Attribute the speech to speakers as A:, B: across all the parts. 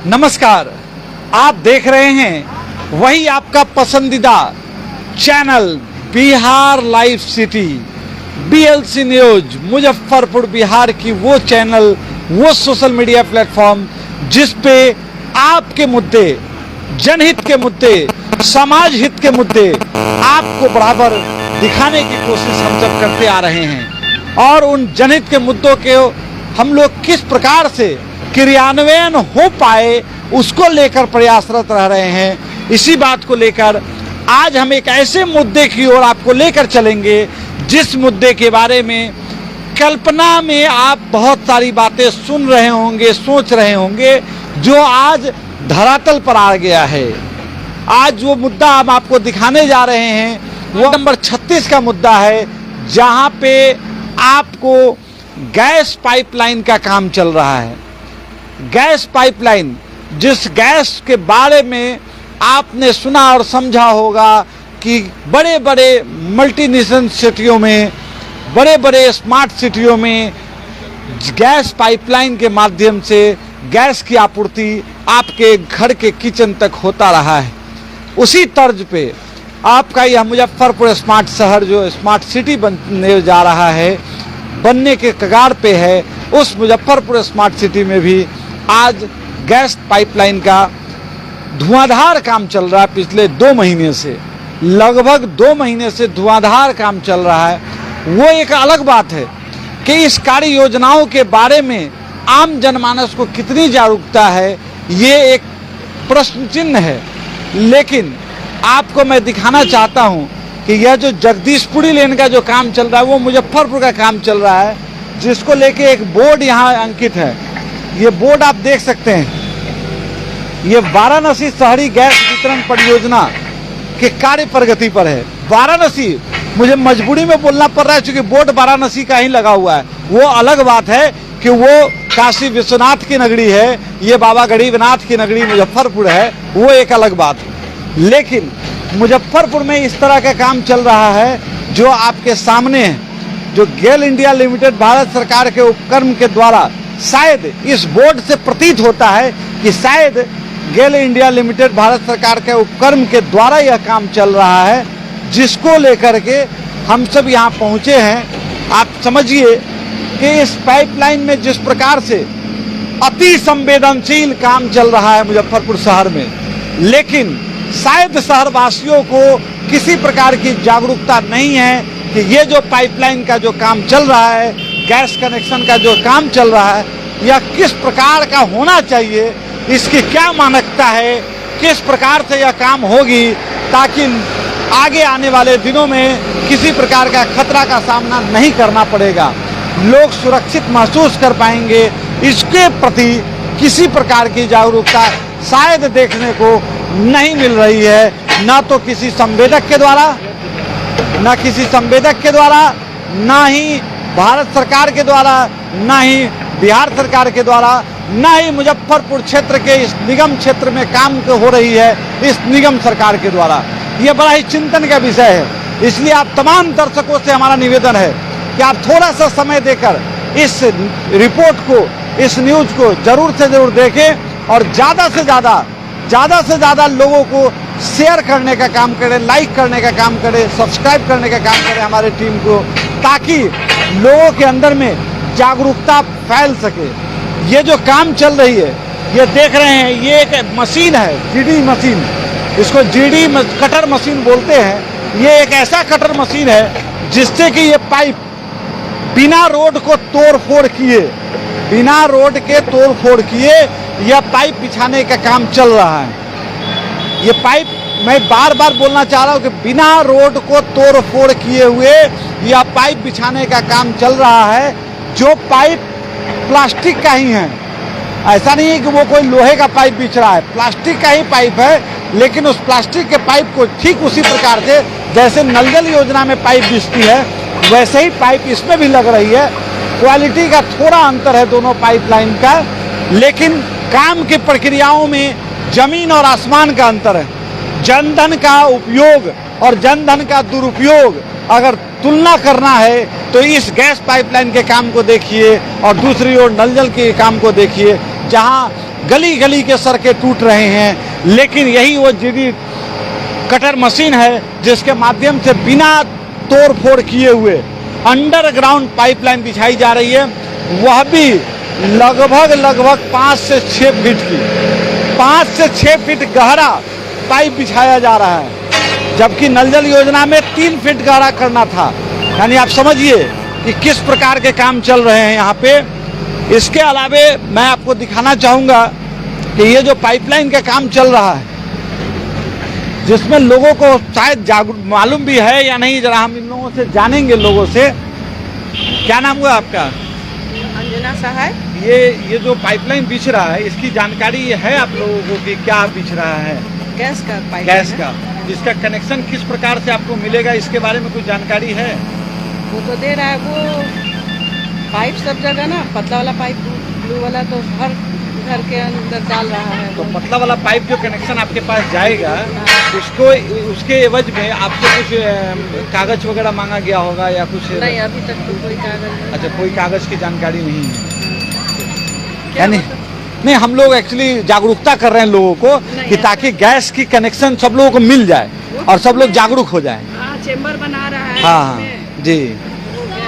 A: नमस्कार, आप देख रहे हैं वही आपका पसंदीदा channel Bihar live city, BLC news, Muzaffarpur Bihar की वो चैनल, वो सोशल मीडिया प्लेटफॉर्म जिस पे आपके मुद्दे, जनहित के मुद्दे, समाज हित के मुद्दे आपको बराबर दिखाने की कोशिश हम सब करते आ रहे हैं और उन जनहित के मुद्दों के हम लोग किस प्रकार से क्रियान्वयन हो पाए उसको लेकर प्रयासरत रह रहे हैं। इसी बात को लेकर आज हम एक ऐसे मुद्दे की ओर आपको लेकर चलेंगे जिस मुद्दे के बारे में कल्पना में आप बहुत सारी बातें सुन रहे होंगे, सोच रहे होंगे, जो आज धरातल पर आ गया है। आज वो मुद्दा हम आपको दिखाने जा रहे हैं वो नंबर 36 का मुद्दा है, जहां पे आपको गैस पाइपलाइन का काम चल रहा है। गैस पाइपलाइन, जिस गैस के बारे में आपने सुना और समझा होगा कि बड़े बड़े मल्टीनेशनल सिटियों में, बड़े बड़े स्मार्ट सिटियों में गैस पाइपलाइन के माध्यम से गैस की आपूर्ति आपके घर के किचन तक होता रहा है। उसी तर्ज पे आपका यह मुजफ्फरपुर स्मार्ट शहर, जो स्मार्ट सिटी बनने जा रहा है, बनने के कगार पे है, उस मुजफ्फरपुर स्मार्ट सिटी में भी आज गैस पाइपलाइन का धुआंधार काम चल रहा है। पिछले 2 महीने से, लगभग 2 महीने से धुआंधार काम चल रहा है। वो एक अलग बात है कि इस कार्य योजनाओं के बारे में आम जनमानस को कितनी जागरूकता है, ये एक प्रश्न चिन्ह है। लेकिन आपको मैं दिखाना चाहता हूं कि यह जो जगदीशपुरी लेन का जो काम चल रहा है वो मुजफ्फरपुर का काम चल रहा है, जिसको लेके एक बोर्ड यहाँ अंकित है। ये बोर्ड आप देख सकते हैं, ये वाराणसी शहरी गैस वितरण परियोजना के कार्य प्रगति पर है। वाराणसी, मुझे मजबूरी में बोलना पड़ रहा है क्योंकि बोर्ड वाराणसी का ही लगा हुआ है। वो अलग बात है कि वो काशी विश्वनाथ की नगरी है, ये बाबा गरीबनाथ की नगरी मुजफ्फरपुर है, वो एक अलग बात है। लेकिन मुजफ्फरपुर में इस तरह का काम चल रहा है जो आपके सामने है, जो गेल इंडिया लिमिटेड भारत सरकार के उपक्रम के द्वारा, शायद इस बोर्ड से प्रतीत होता है कि शायद गेल इंडिया लिमिटेड भारत सरकार के उपक्रम के द्वारा यह काम चल रहा है, जिसको लेकर के हम सब यहाँ पहुँचे हैं। आप समझिए कि इस पाइपलाइन में जिस प्रकार से अति संवेदनशील काम चल रहा है मुजफ्फरपुर शहर में, लेकिन शायद शहरवासियों को किसी प्रकार की जागरूकता नहीं है कि ये जो पाइपलाइन का जो काम चल रहा है, गैस कनेक्शन का जो काम चल रहा है, यह किस प्रकार का होना चाहिए, इसकी क्या मानकता है, किस प्रकार से यह काम होगी, ताकि आगे आने वाले दिनों में किसी प्रकार का खतरा का सामना नहीं करना पड़ेगा, लोग सुरक्षित महसूस कर पाएंगे। इसके प्रति किसी प्रकार की जागरूकता शायद देखने को नहीं मिल रही है, ना तो किसी संवेदक के द्वारा, ना किसी संवेदक के द्वारा, ना ही भारत सरकार के द्वारा, ना ही बिहार सरकार के द्वारा, ना ही मुजफ्फरपुर क्षेत्र के इस निगम क्षेत्र में काम हो रही है इस निगम सरकार के द्वारा। ये बड़ा ही चिंतन का विषय है। इसलिए आप तमाम दर्शकों से हमारा निवेदन है कि आप थोड़ा सा समय देकर इस रिपोर्ट को, इस न्यूज को जरूर से जरूर देखें और ज़्यादा से ज़्यादा लोगों को शेयर करने का काम करें, लाइक करने का काम करें, सब्सक्राइब करने का काम करें हमारे टीम को, ताकि लोगों के अंदर में जागरूकता फैल सके। ये जो काम चल रही है, ये देख रहे हैं, ये एक मशीन है, GD मशीन, इसको GD कटर मशीन बोलते हैं। ये एक ऐसा कटर मशीन है जिससे कि ये पाइप बिना रोड को तोड़ फोड़ किए यह पाइप बिछाने का काम चल रहा है। ये पाइप, मैं बार बार बोलना चाह रहा हूँ कि बिना रोड को तोड़ फोड़ किए हुए यह पाइप बिछाने का काम चल रहा है, जो पाइप प्लास्टिक का ही है। ऐसा नहीं है कि वो कोई लोहे का पाइप बिछ रहा है, प्लास्टिक का ही पाइप है, लेकिन उस प्लास्टिक के पाइप को ठीक उसी प्रकार से जैसे नल जल योजना में पाइप बिछती है, वैसे ही पाइप इसमें भी लग रही है। क्वालिटी का थोड़ा अंतर है दोनों पाइपलाइन का, लेकिन काम की प्रक्रियाओं में जमीन और आसमान का अंतर है। जनधन का उपयोग और जनधन का दुरुपयोग अगर तुलना करना है तो इस गैस पाइपलाइन के काम को देखिए और दूसरी ओर नल जल के काम को देखिए, जहां गली गली के सड़कें टूट रहे हैं, लेकिन यही वो जीडी कटर मशीन है जिसके माध्यम से बिना तोड़ फोड़ किए हुए अंडरग्राउंड पाइपलाइन बिछाई जा रही है, वह भी लगभग 5 से 6 फीट की, 5 से 6 फीट गहरा पाइप बिछाया जा रहा है, जबकि नल जल योजना में 3 फीट गहरा करना था। यानी आप समझिए कि किस प्रकार के काम चल रहे हैं यहाँ पे। इसके अलावे मैं आपको दिखाना चाहूँगा कि ये जो पाइपलाइन का काम चल रहा है, जिसमें लोगों को शायद मालूम भी है या नहीं, जरा हम इन लोगों से जानेंगे। लोगों से, क्या नाम हुआ आपका?
B: अंजना सहाय।
A: ये जो पाइपलाइन बिछ रहा है, इसकी जानकारी है आप लोगों को कि क्या बिछ रहा है?
B: गैस का पाइप।
A: गैस का। इसका कनेक्शन किस प्रकार से आपको मिलेगा, इसके बारे में कुछ जानकारी है?
B: वो तो दे रहा है, वो पाइप सब जगह ना, पतला वाला पाइप, ब्लू वाला तो हर घर के अंदर डाल रहा है।
A: तो पतला वाला पाइप जो कनेक्शन आपके पास जाएगा, उसको उसके एवज में आपसे कुछ कागज वगैरह मांगा गया होगा या कुछ?
B: नहीं, अभी तक तो कोई कागज नहीं।
A: अच्छा, कोई कागज की जानकारी नहीं है। यानी नहीं, हम लोग एक्चुअली जागरूकता कर रहे हैं लोगों को कि ताकि गैस की कनेक्शन सब लोगों को मिल जाए और सब लोग जागरूक हो जाएं।
B: चेंबर बना रहा है।
A: हाँ जी,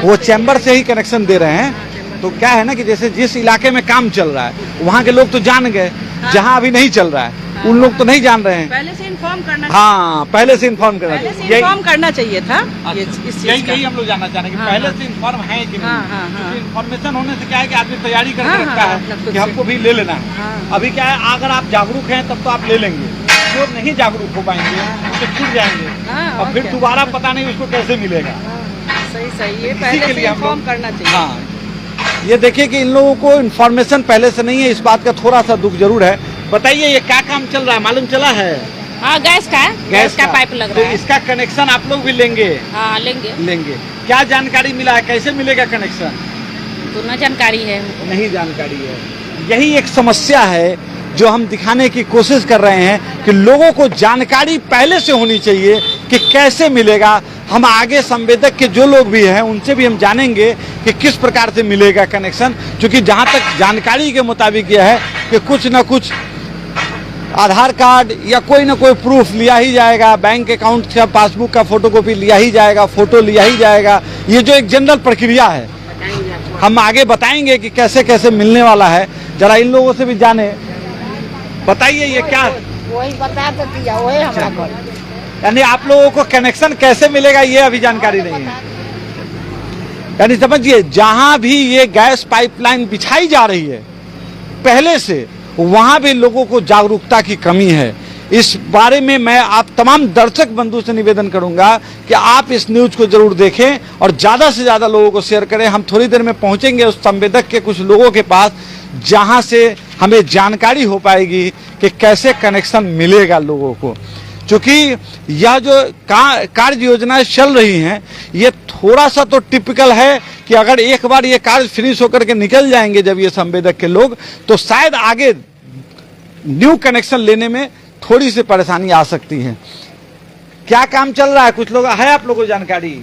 A: वो चैम्बर से ही कनेक्शन दे रहे हैं। तो क्या है ना कि जैसे जिस इलाके में काम चल रहा है वहाँ के लोग तो जान गए, जहाँ अभी नहीं चल रहा है उन लोग तो नहीं जान रहे हैं।
B: पहले से इन्फॉर्म करना।
A: हाँ, पहले से इन्फॉर्म करना
B: चाहिए। इन्फॉर्म करना चाहिए था।
A: यही हम लोग जानना चाह रहे हैं कि पहले से इन्फॉर्म है कि नहीं। इन्फॉर्मेशन होने से क्या है कि आदमी तैयारी करके रखता है कि हमको भी ले लेना है। अभी क्या है, अगर आप जागरूक हैं तब तो आप ले लेंगे, जो नहीं जागरूक हो पाएंगे तो छूट जाएंगे और फिर दोबारा पता नहीं उसको कैसे मिलेगा।
B: सही है, पहले से इन्फॉर्म करना चाहिए।
A: हाँ, ये देखिए कि इन लोगों को इन्फॉर्मेशन पहले से नहीं है, इस बात का थोड़ा सा दुख जरूर है। बताइए ये क्या काम चल रहा है, मालूम चला है?
C: हाँ, गैस का पाइप लग रहा है।
A: तो इसका कनेक्शन आप लोग भी लेंगे?
C: हाँ, लेंगे।
A: क्या जानकारी मिला है, कैसे मिलेगा कनेक्शन?
C: तो न जानकारी है,
A: नहीं जानकारी है। यही एक समस्या है जो हम दिखाने की कोशिश कर रहे हैं कि लोगों को जानकारी पहले से होनी चाहिए कि कैसे मिलेगा। हम आगे संवेदक के जो लोग भी हैं उनसे भी हम जानेंगे कि किस प्रकार से मिलेगा कनेक्शन, क्योंकि जहां तक जानकारी के मुताबिक यह है कि कुछ न कुछ आधार कार्ड या कोई ना कोई प्रूफ लिया ही जाएगा, बैंक अकाउंट का पासबुक का फोटोकॉपी लिया ही जाएगा, फोटो लिया ही जाएगा। ये जो एक जनरल प्रक्रिया है, हम आगे बताएंगे कि कैसे कैसे मिलने वाला है। जरा इन लोगों से भी जाने। बताइए ये क्या?
D: वही बता तो दिया, वही हमारा घर।
A: यानी आप लोगों को कनेक्शन कैसे मिलेगा ये अभी जानकारी नहीं है। यानी समझिए, जहां भी ये गैस पाइपलाइन बिछाई जा रही है पहले से, वहां भी लोगों को जागरूकता की कमी है। इस बारे में मैं आप तमाम दर्शक बंधु से निवेदन करूंगा कि आप इस न्यूज को जरूर देखें और ज्यादा से ज्यादा लोगों को शेयर करें। हम थोड़ी देर में पहुंचेंगे उस संवेदक के कुछ लोगों के पास, जहां से हमें जानकारी हो पाएगी कि कैसे कनेक्शन मिलेगा लोगों को। क्योंकि यह जो कार्य योजनाएं चल रही हैं, ये थोड़ा सा तो टिपिकल है कि अगर एक बार ये कार्य फिनिश होकर के निकल जाएंगे जब ये संवेदक के लोग, तो शायद आगे न्यू कनेक्शन लेने में थोड़ी सी परेशानी आ सकती है। क्या काम चल रहा है, कुछ लोग है आप लोगों को जानकारी?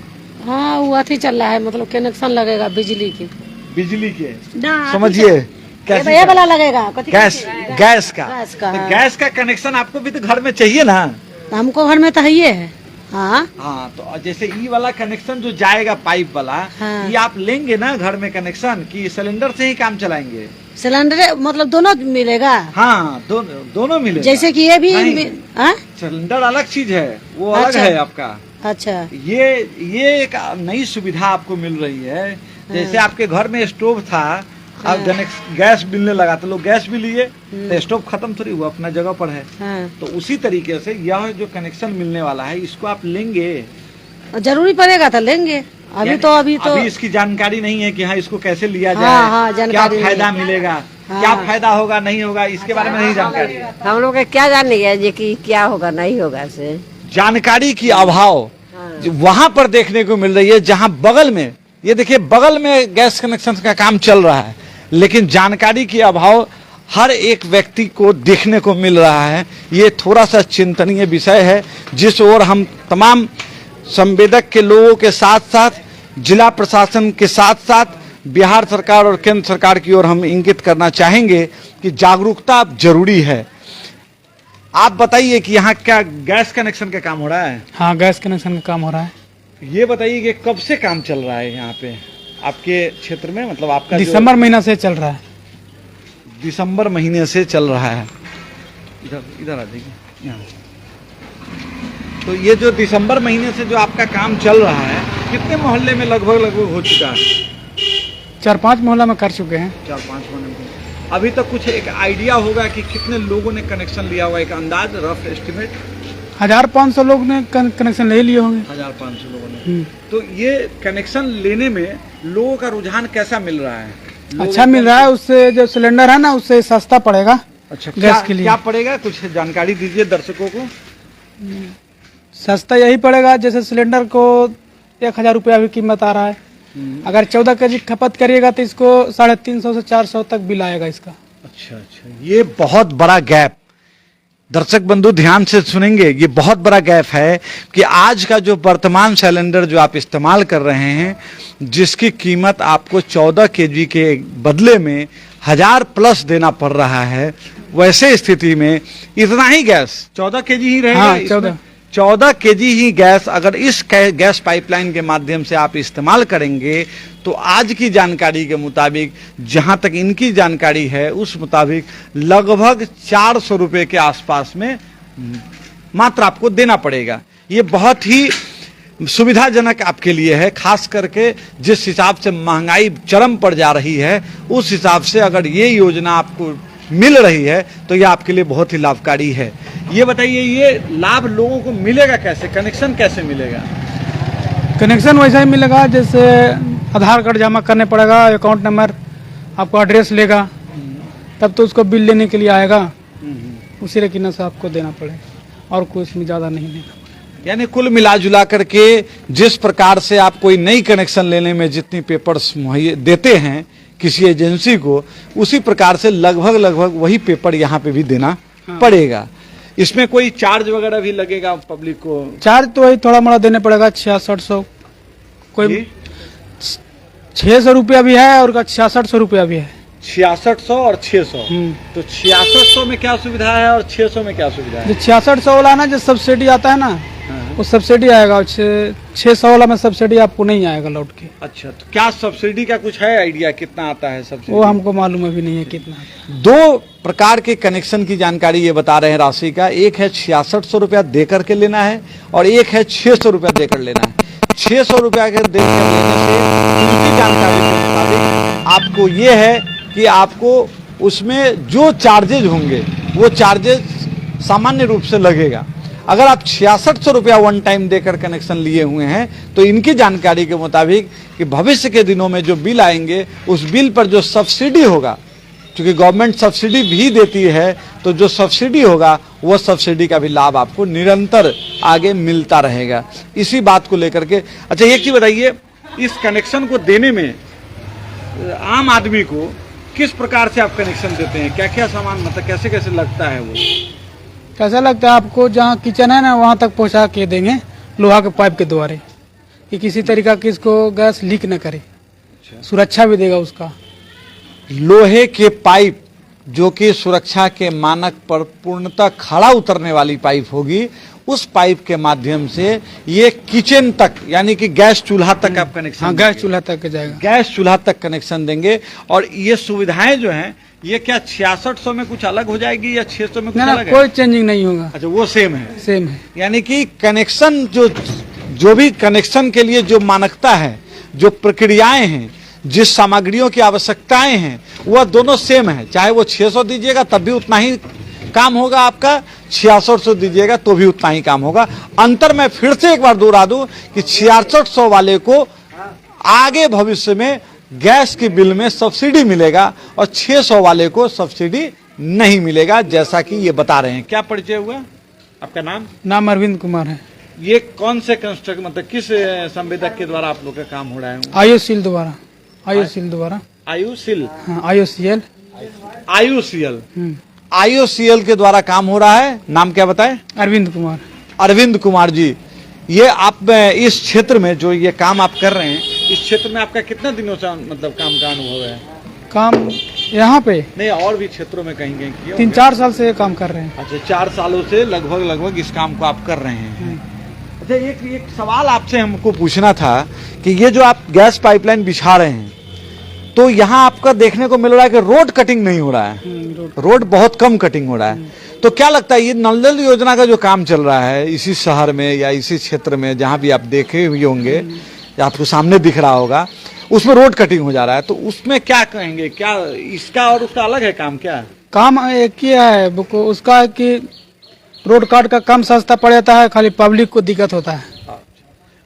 D: हाँ, वो अथी चल रहा है, मतलब कनेक्शन लगेगा बिजली के।
A: बिजली के समझिए कैसे
D: ये वाला लगेगा,
A: गैस का। तो गैस का कनेक्शन आपको भी तो घर में चाहिए ना?
D: हमको घर में तो है। हाँ
A: हाँ, तो जैसे ई वाला कनेक्शन जो जाएगा पाइप वाला,
D: हाँ।
A: ये आप लेंगे ना घर में कनेक्शन, कि सिलेंडर से ही काम चलाएंगे?
D: सिलेंडर मतलब दोनों मिलेगा।
A: हाँ, दोनों मिलेगा।
D: जैसे कि ये भी
A: सिलेंडर अलग चीज है, वो अलग है आपका।
D: अच्छा,
A: ये एक नई सुविधा आपको मिल रही है। जैसे आपके घर में स्टोव था, अब गैस मिलने लगा तो लोग गैस भी लिए, तो स्टोव खत्म थोड़ी हुआ, अपना जगह पर है। तो उसी तरीके से यह जो कनेक्शन मिलने वाला है, इसको आप लेंगे?
D: जरूरी पड़ेगा तो लेंगे। अभी
A: इसकी जानकारी नहीं है कि हाँ इसको कैसे लिया जाए,
D: हाँ,
A: क्या फायदा मिलेगा, क्या फायदा होगा नहीं होगा, इसके बारे में नहीं जानकारी है।
E: हम लोग क्या जानेंगे कि क्या होगा नहीं होगा से?
A: जानकारी की अभाव वहाँ पर देखने को मिल रही है, जहाँ बगल में, ये देखिए बगल में गैस कनेक्शन का काम चल रहा है, लेकिन जानकारी की अभाव हर एक व्यक्ति को देखने को मिल रहा है। ये थोड़ा सा चिंतनीय विषय है, जिस ओर हम तमाम संवेदक के लोगों के साथ साथ जिला प्रशासन के साथ साथ बिहार सरकार और केंद्र सरकार की ओर हम इंगित करना चाहेंगे कि जागरूकता जरूरी है। आप बताइए कि यहाँ क्या गैस कनेक्शन का काम हो रहा है?
F: हाँ, गैस कनेक्शन का काम हो रहा है।
A: ये बताइए कि कब से काम चल रहा है यहाँ पे आपके क्षेत्र में, मतलब आपका
F: दिसंबर महीना से चल रहा है।
A: दिसंबर महीने से चल रहा है। इधर इधर आ जाइए यहाँ। तो ये जो दिसंबर महीने से जो आपका काम चल रहा है, कितने मोहल्ले में लगभग हो चुका है?
F: 4-5 मोहल्ला में कर चुके हैं।
A: 4-5 मोहल्ले में। अभी तक कुछ एक आइडिया होगा कि कितने लोगों ने कनेक्शन लिया होगा, एक अंदाज, रफ एस्टिमेट?
F: 1500 लोग ने कनेक्शन ले लिए होंगे।
A: 1500 लोगों ने। तो ये कनेक्शन लेने में लोगों का रुझान कैसा मिल रहा है?
F: अच्छा मिल रहा है। उससे जो सिलेंडर है ना, उससे सस्ता पड़ेगा।
A: अच्छा,
F: गैस के लिए
A: क्या पड़ेगा, कुछ जानकारी दीजिए दर्शकों को।
F: सस्ता यही पड़ेगा, जैसे सिलेंडर को 1000 रुपया भी कीमत आ रहा है। अगर 14 kg खपत करिएगा तो इसको 350 से 400 तक बिल आएगा इसका।
A: अच्छा, ये बहुत बड़ा गैप, दर्शक बंधु ध्यान से सुनेंगे, ये बहुत बड़ा गैप है कि आज का जो वर्तमान सिलेंडर जो आप इस्तेमाल कर रहे हैं, जिसकी कीमत आपको 14 kg के बदले में 1000 प्लस देना पड़ रहा है, वैसे स्थिति में इतना ही गैस 14 kg ही रहेगा।
F: हाँ,
A: 14 kg ही गैस अगर इस गैस पाइपलाइन के माध्यम से आप इस्तेमाल करेंगे तो आज की जानकारी के मुताबिक, जहां तक इनकी जानकारी है उस मुताबिक लगभग 400 रुपए के आसपास में मात्र आपको देना पड़ेगा। ये बहुत ही सुविधाजनक आपके लिए है, खास करके जिस हिसाब से महंगाई चरम पर जा रही है, उस हिसाब से अगर ये योजना आपको मिल रही है तो ये आपके लिए बहुत ही लाभकारी है। ये बताइए, ये लाभ लोगों को मिलेगा कैसे, कनेक्शन कैसे मिलेगा?
F: कनेक्शन वैसा ही मिलेगा जैसे आधार कार्ड जमा करने पड़ेगा, अकाउंट नंबर, आपको एड्रेस लेगा, तब तो उसको बिल लेने के लिए आएगा। उसी तरीके से आपको देना पड़ेगा और कुछ ज़्यादा नहीं देना।
A: यानी कुल मिला जुला करके जिस प्रकार से आप कोई नई कनेक्शन लेने में जितनी पेपर्स मुहैया देते हैं किसी एजेंसी को, उसी प्रकार से लगभग वही पेपर यहाँ पे भी देना पड़ेगा। इसमें कोई चार्ज वगैरह भी लगेगा पब्लिक को?
F: चार्ज तो वही थोड़ा मोड़ा देने पड़ेगा, 6600, कोई 600 रुपया भी है और 6600 रुपया भी है।
A: 6600 और 600। तो 6600 में क्या सुविधा है और 600 में क्या सुविधा है?
F: जो 6600 वाला ना, जो सब्सिडी आता है ना, वो सब्सिडी आएगा। 600 वाला में सब्सिडी आपको नहीं आएगा लौट के। अच्छा, तो क्या सब्सिडी का कुछ है आइडिया, कितना आता है सब्सिडी? वो हमको मालूम अभी नहीं है कितना।
A: 2 प्रकार के कनेक्शन की जानकारी ये बता रहे हैं राशि का। एक है 6600 रुपया दे करके लेना है और एक है 600 रुपया देकर लेना है। 600 रुपया के देकर लेने से उनकी जानकारी के मुताबिक आपको ये है कि आपको उसमें जो चार्जेज होंगे वो चार्जेज सामान्य रूप से लगेगा। अगर आप 6600 रुपया वन टाइम देकर कनेक्शन लिए हुए हैं तो इनकी जानकारी के मुताबिक कि भविष्य के दिनों में जो बिल आएंगे उस बिल पर जो सब्सिडी होगा, क्योंकि गवर्नमेंट सब्सिडी भी देती है, तो जो सब्सिडी होगा वो सब्सिडी का भी लाभ आपको निरंतर आगे मिलता रहेगा। इसी बात को लेकर के अच्छा एक चीज बताइए, इस कनेक्शन को देने में आम आदमी को किस प्रकार से आप कनेक्शन देते हैं, क्या क्या सामान, मतलब कैसे कैसे लगता है वो?
F: कैसा लगता है आपको, जहाँ किचन है ना वहाँ तक पहुँचा के देंगे लोहा के पाइप के द्वारा, कि किसी तरीका की इसको गैस लीक न करे। सुरक्षा भी देगा उसका।
A: लोहे के पाइप जो कि सुरक्षा के मानक पर पूर्णतः खड़ा उतरने वाली पाइप होगी, उस पाइप के माध्यम से ये किचन तक, यानी कि गैस चूल्हा तक आप कनेक्शन,
F: हाँ, गैस चूल्हा तक जाएगा,
A: गैस चूल्हा तक कनेक्शन देंगे। और ये सुविधाएं जो हैं ये क्या 6600 में कुछ अलग हो जाएगी या 600 में कुछ अलग है?
F: कोई चेंजिंग नहीं होगा।
A: अच्छा, वो सेम है?
F: सेम है।
A: यानी कि कनेक्शन जो भी कनेक्शन के लिए जो मानकता है, जो प्रक्रियाएं हैं, जिस सामग्रियों की आवश्यकताएं हैं, वह दोनों सेम है। चाहे वो 600 दीजिएगा तब भी उतना ही काम होगा आपका, 6600 दीजिएगा तो भी उतना ही काम होगा। अंतर मैं फिर से एक बार दोहरा दूं कि 6600 वाले को आगे भविष्य में गैस के बिल में सब्सिडी मिलेगा और 600 वाले को सब्सिडी नहीं मिलेगा, जैसा कि ये बता रहे हैं। क्या परिचय हुआ आपका?
F: नाम अरविंद कुमार है।
A: ये कौन से कंस्ट्रक्ट, मतलब किस संवेदक के द्वारा आप लोग का काम हो रहा है?
F: आयुशील द्वारा। आयुशील द्वारा।
A: आयुशील?
F: हाँ, आयुशील।
A: IOCL IOCL के द्वारा काम हो रहा है। नाम क्या बताए?
F: अरविंद कुमार।
A: अरविंद कुमार जी, ये आप इस क्षेत्र में जो ये काम आप कर रहे हैं, इस क्षेत्र में आपका कितना दिनों से मतलब काम का अनुभव है?
F: काम यहाँ पे
A: नहीं, और भी क्षेत्रों में कहीं कहीं किया?
F: 3-4 साल से ये काम कर रहे हैं।
A: अच्छा, 4 सालों से लगभग इस काम को आप कर रहे हैं। अच्छा, एक सवाल आपसे हमको पूछना था कि ये जो आप गैस पाइपलाइन बिछा रहे हैं, तो यहाँ आपका देखने को मिल रहा है कि रोड कटिंग नहीं हो रहा है, रोड बहुत कम कटिंग हो रहा है। तो क्या लगता है ये नल जल योजना का जो काम चल रहा है इसी शहर में या इसी क्षेत्र में, जहाँ भी आप देखे हुए होंगे, आपको सामने दिख रहा होगा, उसमें रोड कटिंग हो जा रहा है, तो उसमें क्या कहेंगे? क्या इसका और उसका अलग है काम? क्या
F: काम एक ही है उसका कि रोड काट का कम सस्ता पड़ जाता है, खाली पब्लिक को दिक्कत होता है।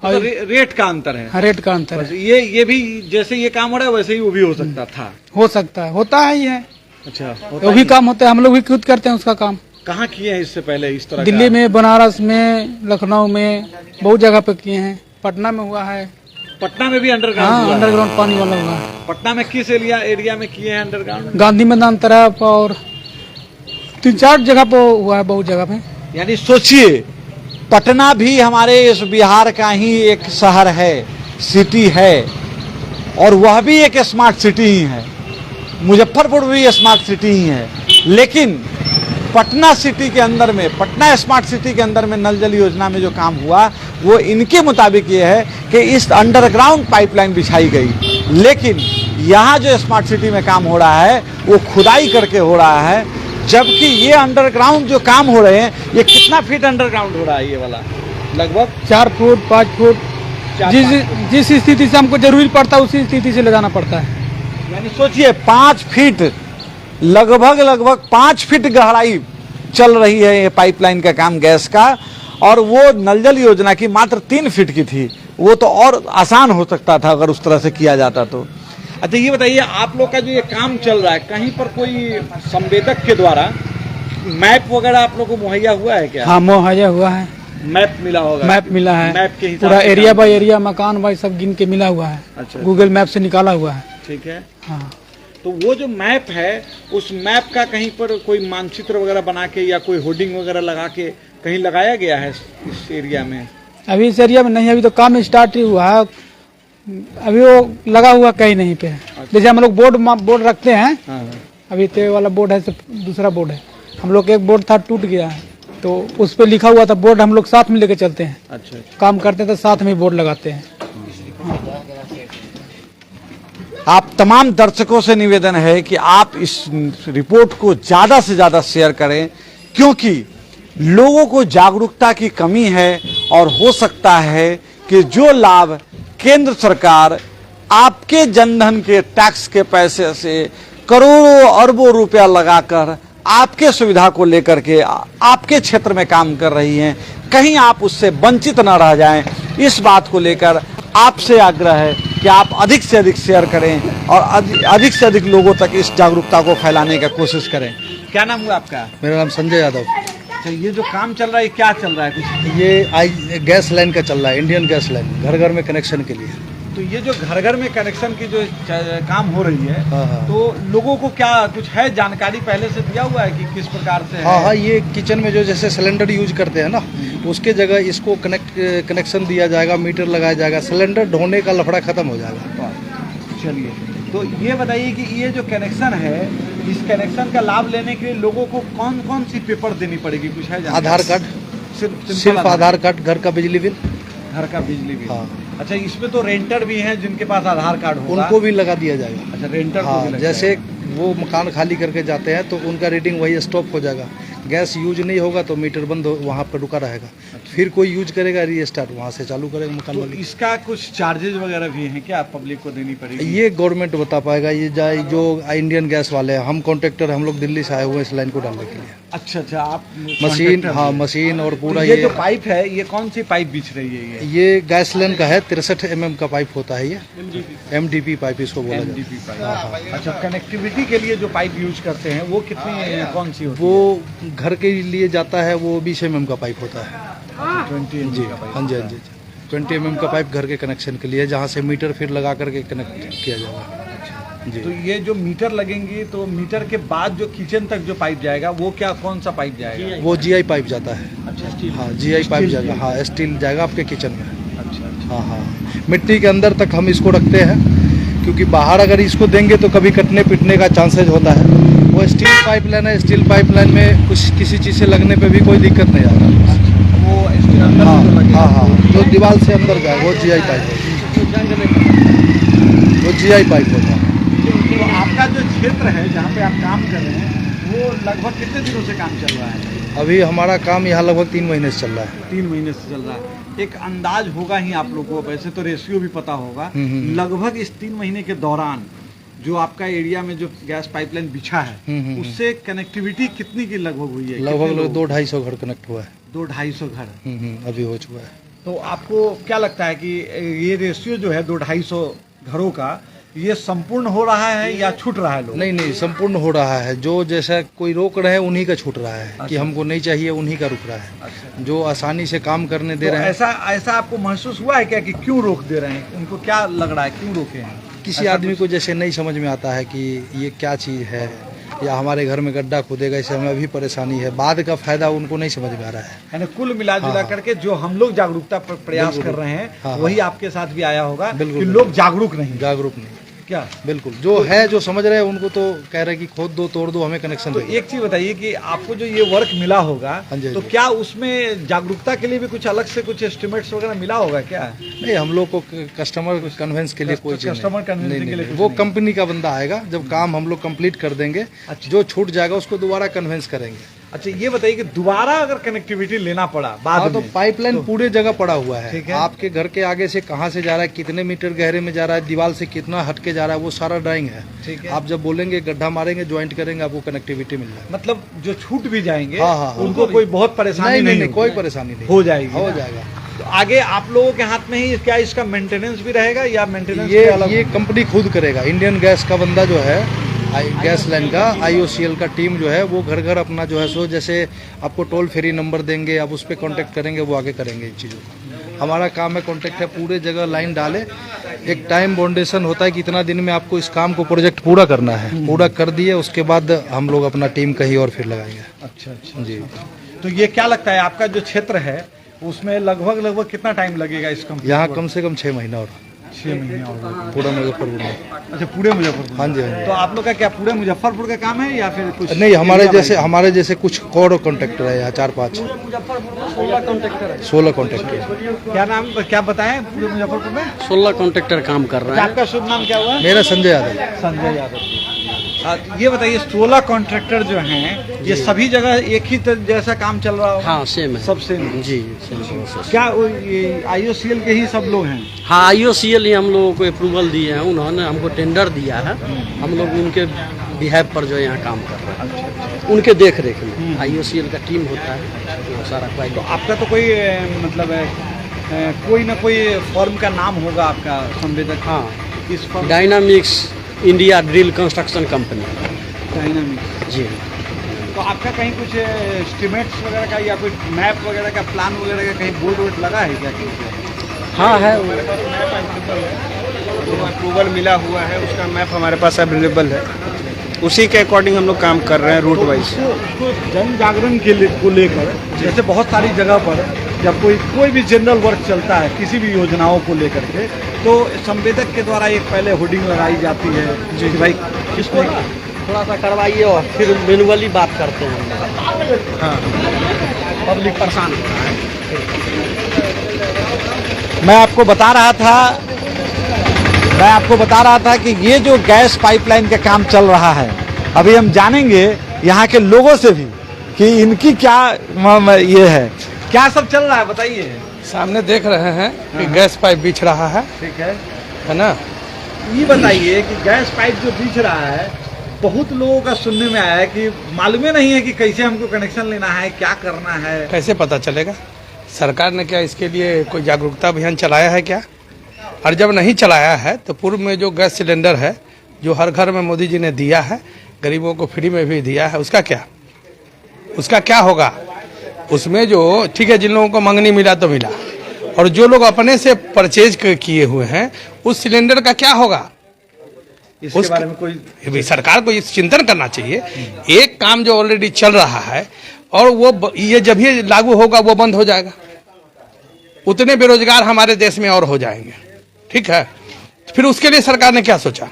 A: तो रेट का अंतर है?
F: रेट का अंतर है।
A: ये भी जैसे ये काम हो रहा है वैसे ही वो भी हो सकता था?
F: हो सकता है, होता है ही है।
A: अच्छा,
F: वो भी काम होता है, हम लोग भी खुद करते हैं उसका काम।
A: कहाँ किए हैं इससे पहले इस तरह?
F: दिल्ली में, बनारस में, लखनऊ में, बहुत जगह पे किए हैं। पटना में हुआ है।
A: पटना में भी अंडरग्राउंड?
F: हाँ, अंडरग्राउंड पानी वाला हुआ है।
A: पटना में किस एरिया में किए हैं अंडरग्राउंड?
F: गांधी मैदान तरफ और 3-4 जगह पे हुआ है, बहुत जगह पे।
A: यानी सोचिए, पटना भी हमारे इस बिहार का ही एक शहर है, सिटी है, और वह भी एक स्मार्ट सिटी ही है। मुजफ्फरपुर भी स्मार्ट सिटी ही है, लेकिन पटना सिटी के अंदर में, पटना स्मार्ट सिटी के अंदर में नल जल योजना में जो काम हुआ वो इनके मुताबिक ये है कि इस अंडरग्राउंड पाइपलाइन बिछाई गई, लेकिन यहाँ जो स्मार्ट सिटी में काम हो रहा है वो खुदाई करके हो रहा है। जबकि ये अंडरग्राउंड जो काम हो रहे हैं, ये कितना फीट अंडरग्राउंड हो रहा है? ये वाला लगभग
F: 4 फुट 5 फुट, जिस स्थिति से हमको जरूरी पड़ता है उसी स्थिति से ले जाना पड़ता है।
A: यानी सोचिए 5 फीट, लगभग 5 फीट गहराई चल रही है ये पाइपलाइन का काम गैस का, और वो नल जल योजना की मात्र 3 फीट की थी। वो तो और आसान हो सकता था अगर उस तरह से किया जाता तो। अच्छा, ये बताइए, आप लोग का जो ये काम चल रहा है, कहीं पर कोई संवेदक के द्वारा मैप वगैरह आप लोग को मुहैया हुआ है क्या?
F: हाँ, मुहैया हुआ है।
A: मैप मिला होगा?
F: मैप मिला है,
A: मैप के हिसाब
F: पूरा
A: से
F: एरिया बाय एरिया, मकान बाय सब गिन के मिला हुआ है।
A: अच्छा,
F: गूगल मैप से निकाला हुआ है।
A: ठीक है।
F: हाँ,
A: तो वो जो मैप है, उस मैप का कहीं पर कोई मानचित्र वगैरह बना के या कोई होर्डिंग वगैरह लगा के कहीं लगाया गया है इस एरिया में?
F: अभी इस एरिया में नहीं, अभी तो काम स्टार्ट ही हुआ है, अभी वो लगा हुआ कहीं नहीं पे। जैसे हम लोग बोर्ड रखते हैं, अभी ते वाला बोर्ड है, दूसरा बोर्ड है। हम लोग एक बोर्ड था, टूट गया है, तो उस पे लिखा हुआ था बोर्ड, हम लोग साथ में लेके चलते हैं। अच्छा, काम करते हैं तो साथ में बोर्ड लगाते हैं।
A: आप तमाम दर्शकों से निवेदन है कि आप इस रिपोर्ट को ज्यादा से ज्यादा शेयर करें, क्योंकि लोगों को जागरूकता की कमी है, और हो सकता है कि जो लाभ केंद्र सरकार आपके जनधन के टैक्स के पैसे से करोड़ों अरबों रुपया लगाकर आपके सुविधा को लेकर के आपके क्षेत्र में काम कर रही हैं, कहीं आप उससे वंचित न रह जाएं। इस बात को लेकर आपसे आग्रह है कि आप अधिक से अधिक शेयर करें और अधिक से अधिक लोगों तक इस जागरूकता को फैलाने का कोशिश करें। क्या नाम हुआ आपका?
G: मेरा नाम संजय यादव।
A: अच्छा, ये जो काम चल रहा है क्या चल रहा है? कुछ
G: ये गैस लाइन का चल रहा है, इंडियन गैस लाइन, घर घर में कनेक्शन के लिए।
A: तो ये जो घर घर में कनेक्शन की जो काम हो रही है,
G: हाँ।
A: तो लोगों को क्या कुछ है जानकारी पहले से दिया हुआ है कि किस प्रकार से?
G: हाँ, ये किचन में जो जैसे सिलेंडर यूज करते हैं ना, उसके जगह इसको कनेक्शन दिया जाएगा, मीटर लगाया जाएगा, सिलेंडर ढोने का लफड़ा खत्म हो जाएगा।
A: चलिए, तो ये बताइए कि ये जो कनेक्शन है, इस कनेक्शन का लाभ लेने के लिए लोगों को कौन कौन सी पेपर देनी पड़ेगी? कुछ है जानकारी?
G: आधार कार्ड, सिर्फ आधार कार्ड, घर का बिजली बिल,
A: घर का बिजली बिल।
G: हाँ।
A: अच्छा, इसमें तो रेंटर भी हैं जिनके पास आधार कार्ड होगा,
G: उनको भी लगा दिया जाएगा।
A: अच्छा, रेंटर
G: हाँ,
A: को भी
G: जैसे वो मकान खाली करके जाते हैं तो उनका रीडिंग वही स्टॉप हो जाएगा। गैस यूज नहीं होगा तो मीटर बंद वहाँ पर रुका रहेगा। फिर कोई यूज करेगा, रीस्टार्ट वहाँ से चालू करेगा मकान वाले।
A: इसका कुछ चार्जेज वगैरह भी हैं क्या, पब्लिक को देनी पड़ेगी?
G: ये गवर्नमेंट बता पाएगा। ये जो इंडियन गैस वाले हैं, हम कॉन्ट्रैक्टर, हम लोग दिल्ली से आए हुए हैं इस लाइन को डालने के लिए।
A: अच्छा, आप
G: मशीन, हाँ मशीन और पूरा।
A: ये जो पाइप है, ये कौन सी पाइप बिछ रही है?
G: ये गैस लाइन का है, 63 mm का पाइप होता है। ये MDP पाइप इसको बोला जाता है।
A: अच्छा, कनेक्टिविटी के लिए जो पाइप यूज करते हैं वो कितनी कौन सी होती है?
G: वो घर के लिए जाता है, वो 20 mm का पाइप होता है।
A: 20 mm का पाइप?
G: हाँ जी, हाँ जी, 20 mm का पाइप घर के कनेक्शन के लिए, जहाँ से मीटर फिर लगा करके कनेक्ट किया जाएगा। जी।
A: तो ये जो मीटर लगेंगी तो मीटर के बाद जो किचन तक जो पाइप जाएगा वो क्या कौन सा पाइप जाएगा?
G: वो जीआई पाइप जाता है।
A: अच्छा, स्टील।
G: हाँ, जीआई पाइप
A: स्टील
G: जाएगा। हाँ, स्टील जाएगा आपके किचन में।
A: अच्छा।
G: हाँ हाँ, मिट्टी के अंदर तक हम इसको रखते हैं, क्योंकि बाहर अगर इसको देंगे तो कभी कटने पिटने का चांसेज होता है। वो स्टील पाइपलाइन है, स्टील पाइपलाइन में कुछ किसी चीज़ से लगने पे भी कोई दिक्कत नहीं आ रहा।
A: वो स्टील अंदर
G: हाँ
A: जो लगेगा।
G: हाँ हाँ, जो दीवार से अंदर जाए वो जीआई पाइप है, वो जीआई पाइप होता है।
A: तो आपका जो क्षेत्र है जहाँ पे आप काम कर रहे हैं वो लगभग कितने दिनों से काम चल रहा है?
G: अभी हमारा काम यहाँ लगभग 3 महीने से चल रहा है।
A: 3 महीने से चल रहा है। एक अंदाज होगा ही आप लोगों को, वैसे तो रेशियो भी पता होगा, लगभग इस 3 महीने के दौरान जो आपका एरिया में जो गैस पाइपलाइन बिछा है उससे कनेक्टिविटी कितनी की लगभग हुई है?
G: लगभग 200-250 घर कनेक्ट हुआ है।
A: 200-250 घर
G: अभी हो चुका है।
A: तो आपको क्या लगता है कि ये रेशियो जो है 200-250 घरों का, ये संपूर्ण हो रहा है या छूट रहा है लोग?
G: नहीं, संपूर्ण हो रहा है। जो जैसा कोई रोक रहे हैं उन्हीं का छूट रहा है। कि हमको नहीं चाहिए उन्हीं का रुक रहा है। जो आसानी से काम करने दे
A: तो
G: रहे हैं।
A: ऐसा आपको महसूस हुआ है क्या कि क्यों रोक दे रहे हैं? उनको क्या लग रहा है क्यों रोके हैं?
G: किसी आदमी को जैसे नहीं समझ में आता है कि ये क्या चीज़ है, या हमारे घर में गड्ढा खोदेगा, इससे हमें अभी परेशानी है, बाद का फायदा उनको नहीं समझ में आ रहा है।
A: यानी कुल मिला जुला करके जो हम लोग जागरूकता प्रयास कर रहे हैं वही आपके साथ भी आया होगा कि लोग जागरूक नहीं। क्या
G: बिल्कुल, जो है जो समझ रहे हैं उनको तो कह रहे हैं कि खोद दो, तोड़ दो, हमें कनेक्शन
A: तो
G: दो।
A: एक चीज बताइए कि आपको जो ये वर्क मिला होगा तो क्या उसमें जागरूकता के लिए भी कुछ अलग से कुछ एस्टिमेट्स वगैरह मिला होगा क्या?
G: नहीं, हम लोग को कस्टमर कन्वेंस के लिए कोई
A: कस्टमर कन्वेंस के लिए
G: वो कंपनी का बंदा आएगा, जब काम हम लोग कंप्लीट कर देंगे, जो छूट जाएगा उसको दोबारा कन्वेंस करेंगे।
A: अच्छा, ये बताइए कि दोबारा अगर कनेक्टिविटी लेना पड़ा बाद
G: तो
A: में,
G: पाइपलाइन पूरे जगह पड़ा हुआ है।
A: ठीक है।
G: आपके घर के आगे से कहाँ से जा रहा है, कितने मीटर गहरे में जा रहा है, दीवार से कितना हट के जा रहा है, वो सारा ड्राइंग है।
A: ठीक है।
G: आप जब बोलेंगे गड्ढा मारेंगे, ज्वाइंट करेंगे, आपको कनेक्टिविटी मिल जाएगा।
A: मतलब जो छूट भी जाएंगे
G: हाँ,
A: उनको कोई बहुत परेशानी नहीं
G: नहीं, कोई परेशानी नहीं,
A: हो जाएगी।
G: हो जाएगा।
A: तो आगे आप लोगों के हाथ में ही क्या इसका मेंटेनेंस भी रहेगा या मेंटेनेंस
G: ये कंपनी खुद करेगा। इंडियन गैस का बंदा जो है, गैस लाइन का IOCL का टीम जो है वो घर घर अपना जो है सो, जैसे आपको टोल फ्री नंबर देंगे, आप उस पर कॉन्टेक्ट करेंगे, वो आगे करेंगे इन चीज़ों को। हमारा काम है कॉन्टेक्ट है, पूरे जगह लाइन डाले, एक टाइम बाउंडेशन होता है कि इतना दिन में आपको इस काम को प्रोजेक्ट पूरा करना है। पूरा कर दिए उसके बाद हम लोग अपना टीम कहीं और फिर लगाएंगे।
A: अच्छा
G: जी।
A: तो ये क्या लगता है आपका जो क्षेत्र है उसमें लगभग कितना टाइम लगेगा इस कंपनी?
G: यहाँ कम से कम 6 महीना और
A: 6 महीने और
G: पूरा मुजफ्फरपुर में।
A: अच्छा, पूरे मुजफ्फरपुर?
G: हाँ जी, हाँ जी।
A: तो आप लोग का क्या पूरे मुजफ्फरपुर का काम है या फिर कुछ?
G: नहीं, हमारे जैसे कुछ और कॉन्ट्रैक्टर है यहाँ 4-5। 16 कॉन्ट्रैक्टर।
A: क्या नाम क्या बताएं पूरे मुजफ्फरपुर में?
F: 16 कॉन्ट्रैक्टर काम कर रहे हैं।
A: आपका शुभ नाम क्या हुआ?
G: मेरा संजय यादव।
A: संजय यादव। ये बताइए 16 कॉन्ट्रैक्टर जो हैं ये सभी जगह एक ही जैसा काम चल रहा होगा?
F: हाँ, सेम है
A: सब सेम
F: जी, सेम प्रोसेस।
A: क्या ये IOCL के ही सब लोग हैं?
F: हाँ, IOCL ही हम लोगों को अप्रूवल दिए हैं, उन्होंने हमको टेंडर दिया है, हम लोग उनके बिहेव पर जो यहाँ काम कर रहे हैं, उनके देख रेख में IOCL का टीम होता है, वो सारा
A: तो आपका तो कोई मतलब कोई ना कोई फर्म का नाम होगा आपका संवेदक?
F: हाँ,
A: किस फर्म?
F: Dynamics India drill construction company.
A: Dynamics
F: ji.
A: तो आपका कहीं कुछ एस्टिमेट्स वगैरह का या कोई मैप वगैरह का प्लान वगैरह का कहीं बोर्ड वोर्ड लगा है क्या?
F: हाँ है,
H: जो अप्रूवल मिला हुआ है उसका मैप हमारे पास अवेलेबल है, उसी के अकॉर्डिंग हम लोग काम कर रहे हैं रूट वाइज।
A: उसको जन जागरण के लिए को लेकर जैसे बहुत सारी जगह पर जब कोई भी जनरल वर्क चलता है किसी भी योजनाओं को लेकर के, तो संवेदक के द्वारा एक पहले होर्डिंग लगाई जाती है कि भाई
F: इसको थोड़ा सा करवाइए और फिर मैनुअली बात करते हैं।
A: हाँ,
F: पब्लिक परेशान होता है।
A: मैं आपको बता रहा था कि ये जो गैस पाइपलाइन का काम चल रहा है, अभी हम जानेंगे यहाँ के लोगों से भी कि इनकी क्या ये है, क्या सब चल रहा है बताइए।
I: सामने देख रहे हैं कि गैस पाइप बिछ रहा है।
A: ठीक है
I: ना?
A: ये बताइए कि गैस पाइप जो बिछ रहा है, बहुत लोगों का सुनने में आया है कि मालूम नहीं है कि कैसे हमको कनेक्शन लेना है, क्या करना है।
I: कैसे पता चलेगा? सरकार ने क्या इसके लिए कोई जागरूकता अभियान चलाया है क्या? और जब नहीं चलाया है तो पूर्व में जो गैस सिलेंडर है जो हर घर में मोदी जी ने दिया है, गरीबों को फ्री में भी दिया है, उसका क्या होगा? उसमें जो ठीक है, जिन लोगों को मंगनी मिला तो मिला, और जो लोग अपने से परचेज किए हुए हैं उस सिलेंडर का क्या होगा?
A: इसके बारे में कोई
I: सरकार को इस चिंतन करना चाहिए। एक काम जो ऑलरेडी चल रहा है और वो ये जब ही लागू होगा वो बंद हो जाएगा, उतने बेरोजगार हमारे देश में और हो जाएंगे। ठीक है, फिर उसके लिए सरकार ने क्या सोचा?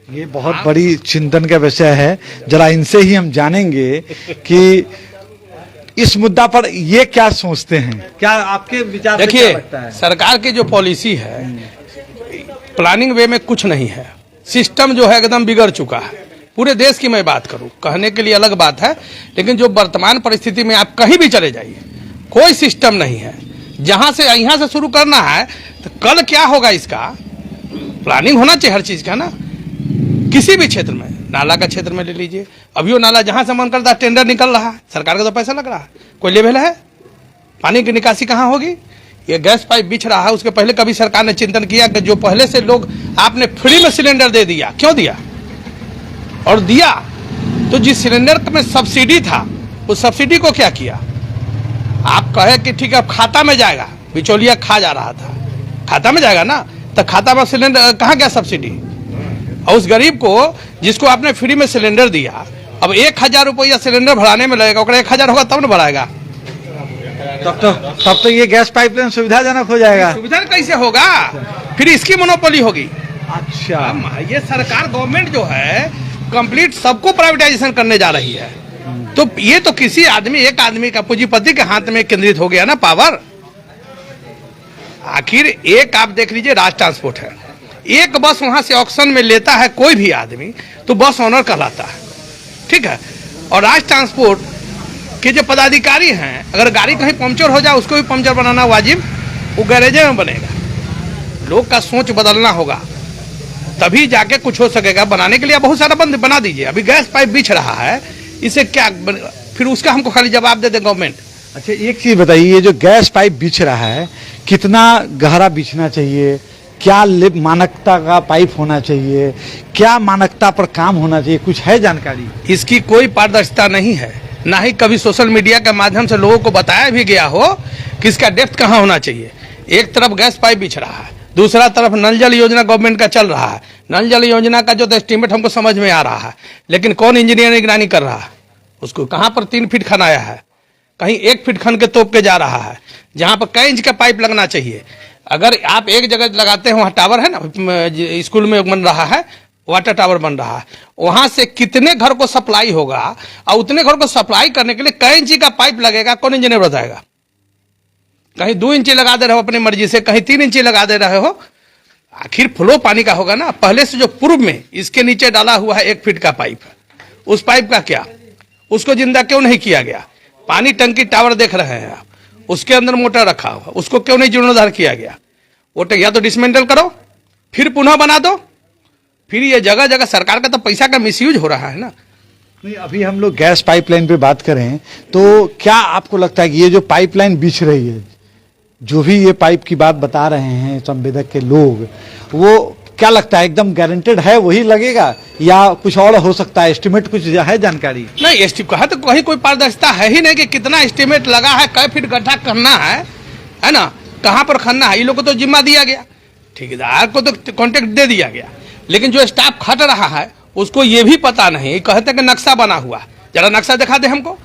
A: ये बहुत बड़ी चिंतन का विषय है। जरा इनसे ही हम जानेंगे कि इस मुद्दा पर ये क्या सोचते हैं, क्या आपके विचार से क्या लगता है?
I: देखिए, सरकार की जो पॉलिसी है प्लानिंग वे में कुछ नहीं है। सिस्टम जो है एकदम बिगड़ चुका है। पूरे देश की मैं बात करूं, कहने के लिए अलग बात है, लेकिन जो वर्तमान परिस्थिति में आप कहीं भी चले जाइए, कोई सिस्टम नहीं है। जहां से यहां से शुरू करना है तो कल क्या होगा इसका प्लानिंग होना चाहिए हर चीज का ना। किसी भी क्षेत्र में, नाला का क्षेत्र में ले लीजिए, अभी वो नाला जहां से मन करता है टेंडर निकल रहा है, सरकार का तो पैसा लग रहा है, कोई लेवल है? पानी की निकासी कहां होगी? ये गैस पाइप बिछ रहा है, उसके पहले कभी सरकार ने चिंतन किया कि जो पहले से लोग आपने फ्री में सिलेंडर दे दिया, क्यों दिया? और दिया तो जिस सिलेंडर में सब्सिडी था उस सब्सिडी को क्या किया? आप कहे कि ठीक है अब खाता में जाएगा, बिचौलिया खा जा रहा था, खाता में जाएगा ना, तो खाता में सिलेंडर कहाँ गया सब्सिडी? और उस गरीब को जिसको आपने फ्री में सिलेंडर दिया, अब 1000 रुपया सिलेंडर भराने में लगेगा, 1000 होगा तब न भराएगा।
A: तब तो ये गैस पाइपलाइन सुविधाजनक हो जाएगा।
I: सुविधा कैसे होगा? फिर इसकी मोनोपोली होगी।
A: अच्छा,
I: ये सरकार गवर्नमेंट जो है कंप्लीट सबको प्राइवेटाइजेशन करने जा रही है, तो ये तो किसी आदमी, एक आदमी का, पूंजीपति के हाथ में केंद्रित हो गया ना पावर। आखिर एक आप देख लीजिए, राज ट्रांसपोर्ट है, एक बस वहां से ऑक्शन में लेता है कोई भी आदमी तो बस ओनर कहलाता है। ठीक है, और राज ट्रांसपोर्ट के जो पदाधिकारी हैं, अगर गाड़ी कहीं पंक्चर हो जाए उसको भी पंक्चर बनाना वाजिब, वो गैरेजे में बनेगा। लोग का सोच बदलना होगा, तभी जाके कुछ हो सकेगा। बनाने के लिए बहुत सारा बंद बना दीजिए। अभी गैस पाइप बिछ रहा है, इसे क्या फिर उसका हमको खाली जवाब दे दे गवर्नमेंट।
A: अच्छा, एक चीज बताइए, ये जो गैस पाइप बिछ रहा है कितना गहरा बिछना चाहिए? क्या मानकता का पाइप होना चाहिए? क्या मानकता पर काम होना चाहिए? कुछ है जानकारी?
I: इसकी कोई पारदर्शिता नहीं है, ना ही कभी सोशल मीडिया के माध्यम से लोगों को बताया भी गया हो कि इसका डेप्थ कहाँ होना चाहिए। एक तरफ गैस पाइप बिछ रहा है, दूसरा तरफ नल जल योजना गवर्नमेंट का चल रहा है। नल जल योजना का जो तो एस्टीमेट हमको समझ में आ रहा है, लेकिन कौन इंजीनियर निगरानी कर रहा है? उसको कहाँ पर 3 फीट खनाया है, कहीं 1 फीट खन के तोप के जा रहा है, जहाँ पर कई इंच का पाइप लगना चाहिए। अगर आप एक जगह लगाते हैं, वहाँ टावर है ना, स्कूल में बन रहा है, वाटर टावर बन रहा है, वहां से कितने घर को सप्लाई होगा, और उतने घर को सप्लाई करने के लिए कई इंची का पाइप लगेगा, कौन इंजीनियर बताएगा? कहीं 2 इंची लगा दे रहे हो अपनी मर्जी से, कहीं 3 इंची लगा दे रहे हो। आखिर फ्लो पानी का होगा ना। पहले से जो पूर्व में इसके नीचे डाला हुआ है 1 फीट का पाइप, उस पाइप का क्या, उसको जिंदा क्यों नहीं किया गया? पानी टंकी टावर देख रहे हैं आप, उसके अंदर मोटर रखा हुआ, उसको क्यों नहीं जीर्णोद्धार किया गया? वो या तो डिसमेंटल करो, फिर पुनः बना दो। फिर ये जगह जगह सरकार का तो पैसा का मिसयूज हो रहा है ना।
A: नहीं, अभी हम लोग गैस पाइपलाइन पे बात करें तो क्या आपको लगता है कि ये जो पाइपलाइन बिछ रही है, जो भी ये पाइप की बात बता रहे हैं संवेदक के लोग, वो क्या लगता है एकदम गारंटेड है वही लगेगा या कुछ और हो सकता है? एस्टिमेट कुछ है जानकारी?
I: नहीं, एस्टिमेट कहा तो कहीं कोई पारदर्शिता है ही नहीं कि कितना एस्टिमेट लगा है, कै फीट गड्ढा करना है ना, कहाँ पर खनना है। ये लोग को तो जिम्मा दिया गया, ठेकेदार को तो कॉन्ट्रैक्ट दे दिया गया, लेकिन जो स्टाफ खट रहा है उसको ये भी पता नहीं। कहते कि नक्शा बना हुआ, जरा नक्शा दिखा दे हमको।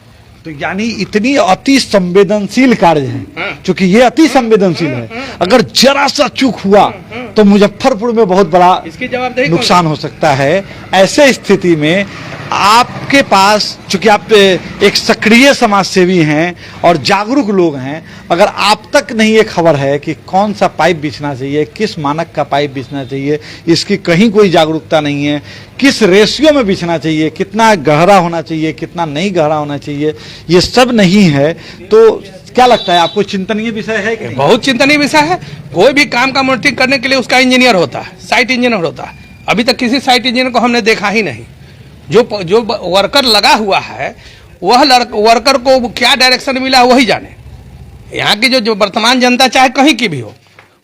A: तो यानी इतनी अति संवेदनशील कार्य है, क्योंकि ये अति संवेदनशील है, अगर जरा सा चूक हुआ तो मुजफ्फरपुर में बहुत बड़ा
I: इसकी जवाबदेही
A: नुकसान हो सकता है। ऐसे स्थिति में आपके पास, चूंकि आप एक सक्रिय समाज सेवी हैं और जागरूक लोग हैं, अगर आप तक नहीं ये खबर है कि कौन सा पाइप बिछना चाहिए, किस मानक का पाइप बिछना चाहिए, इसकी कहीं कोई जागरूकता नहीं है, किस रेशियो में बिछना चाहिए, कितना गहरा होना चाहिए, कितना नहीं गहरा होना चाहिए, ये सब नहीं है, तो क्या लगता है आपको चिंतनीय विषय है कि नहीं?
I: बहुत चिंतनीय विषय है। कोई भी काम का मॉनिटरिंग करने के लिए उसका इंजीनियर होता है, साइट इंजीनियर होता है। अभी तक किसी साइट इंजीनियर को हमने देखा ही नहीं। जो वर्कर लगा हुआ है, वह वर्कर को क्या डायरेक्शन मिला वही जाने। यहाँ की जो वर्तमान जनता चाहे कहीं की भी हो,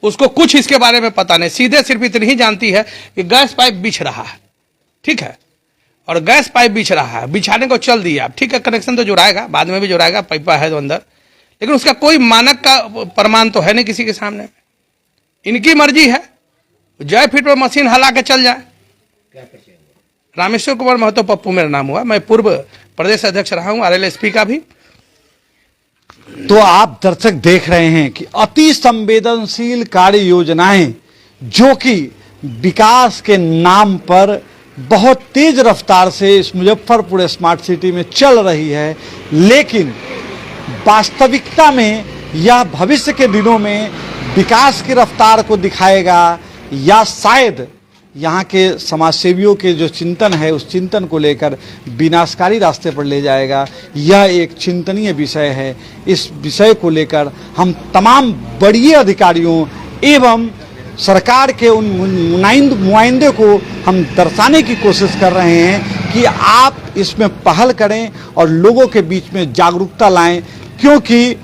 I: उसको कुछ इसके बारे में पता नहीं। सीधे सिर्फ इतनी ही जानती है कि गैस पाइप बिछ रहा है, ठीक है, और गैस पाइप बिछ रहा है, बिछाने को चल दिया, ठीक है, कनेक्शन तो जुड़ाएगा, बाद में भी जुड़ाएगा, पाइपा है तो अंदर, लेकिन उसका कोई मानक का प्रमाण तो है नहीं किसी के सामने। इनकी मर्जी है, जय फीट पर मशीन हला के चल जाए। रामेश्वर कुमार महतो पप्पू मेरा नाम हुआ, मैं पूर्व प्रदेश अध्यक्ष रहा हूँ RLSP का भी।
A: तो आप दर्शक देख रहे हैं कि अति संवेदनशील कार्य योजनाएं जो कि विकास के नाम पर बहुत तेज रफ्तार से इस मुजफ्फरपुर स्मार्ट सिटी में चल रही है, लेकिन वास्तविकता में यह भविष्य के दिनों में विकास की रफ्तार को दिखाएगा या शायद यहाँ के समाजसेवियों के जो चिंतन है उस चिंतन को लेकर विनाशकारी रास्ते पर ले जाएगा। यह एक चिंतनीय विषय है। इस विषय को लेकर हम तमाम बड़े अधिकारियों एवं सरकार के उन नुमाइंदे को हम दर्शाने की कोशिश कर रहे हैं कि आप इसमें पहल करें और लोगों के बीच में जागरूकता लाएं, क्योंकि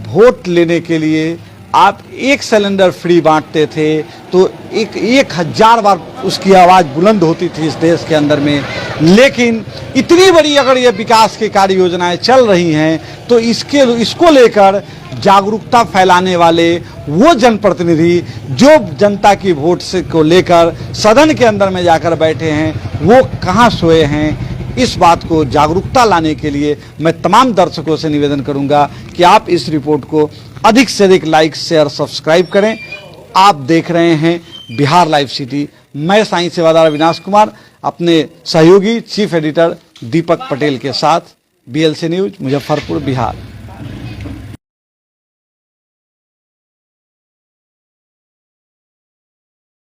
A: वोट लेने के लिए आप एक सिलेंडर फ्री बांटते थे तो 1000 बार उसकी आवाज़ बुलंद होती थी इस देश के अंदर में, लेकिन इतनी बड़ी अगर ये विकास की कार्य योजनाएं चल रही हैं तो इसको लेकर जागरूकता फैलाने वाले वो जनप्रतिनिधि जो जनता की वोट से को लेकर सदन के अंदर में जाकर बैठे हैं वो कहाँ सोए हैं। इस बात को जागरूकता लाने के लिए मैं तमाम दर्शकों से निवेदन करूंगा कि आप इस रिपोर्ट को अधिक से अधिक लाइक शेयर सब्सक्राइब करें। आप देख रहे हैं बिहार लाइव सिटी। मैं साईं सेवादार अविनाश कुमार अपने सहयोगी चीफ एडिटर दीपक पटेल के साथ BLC न्यूज मुजफ्फरपुर बिहार।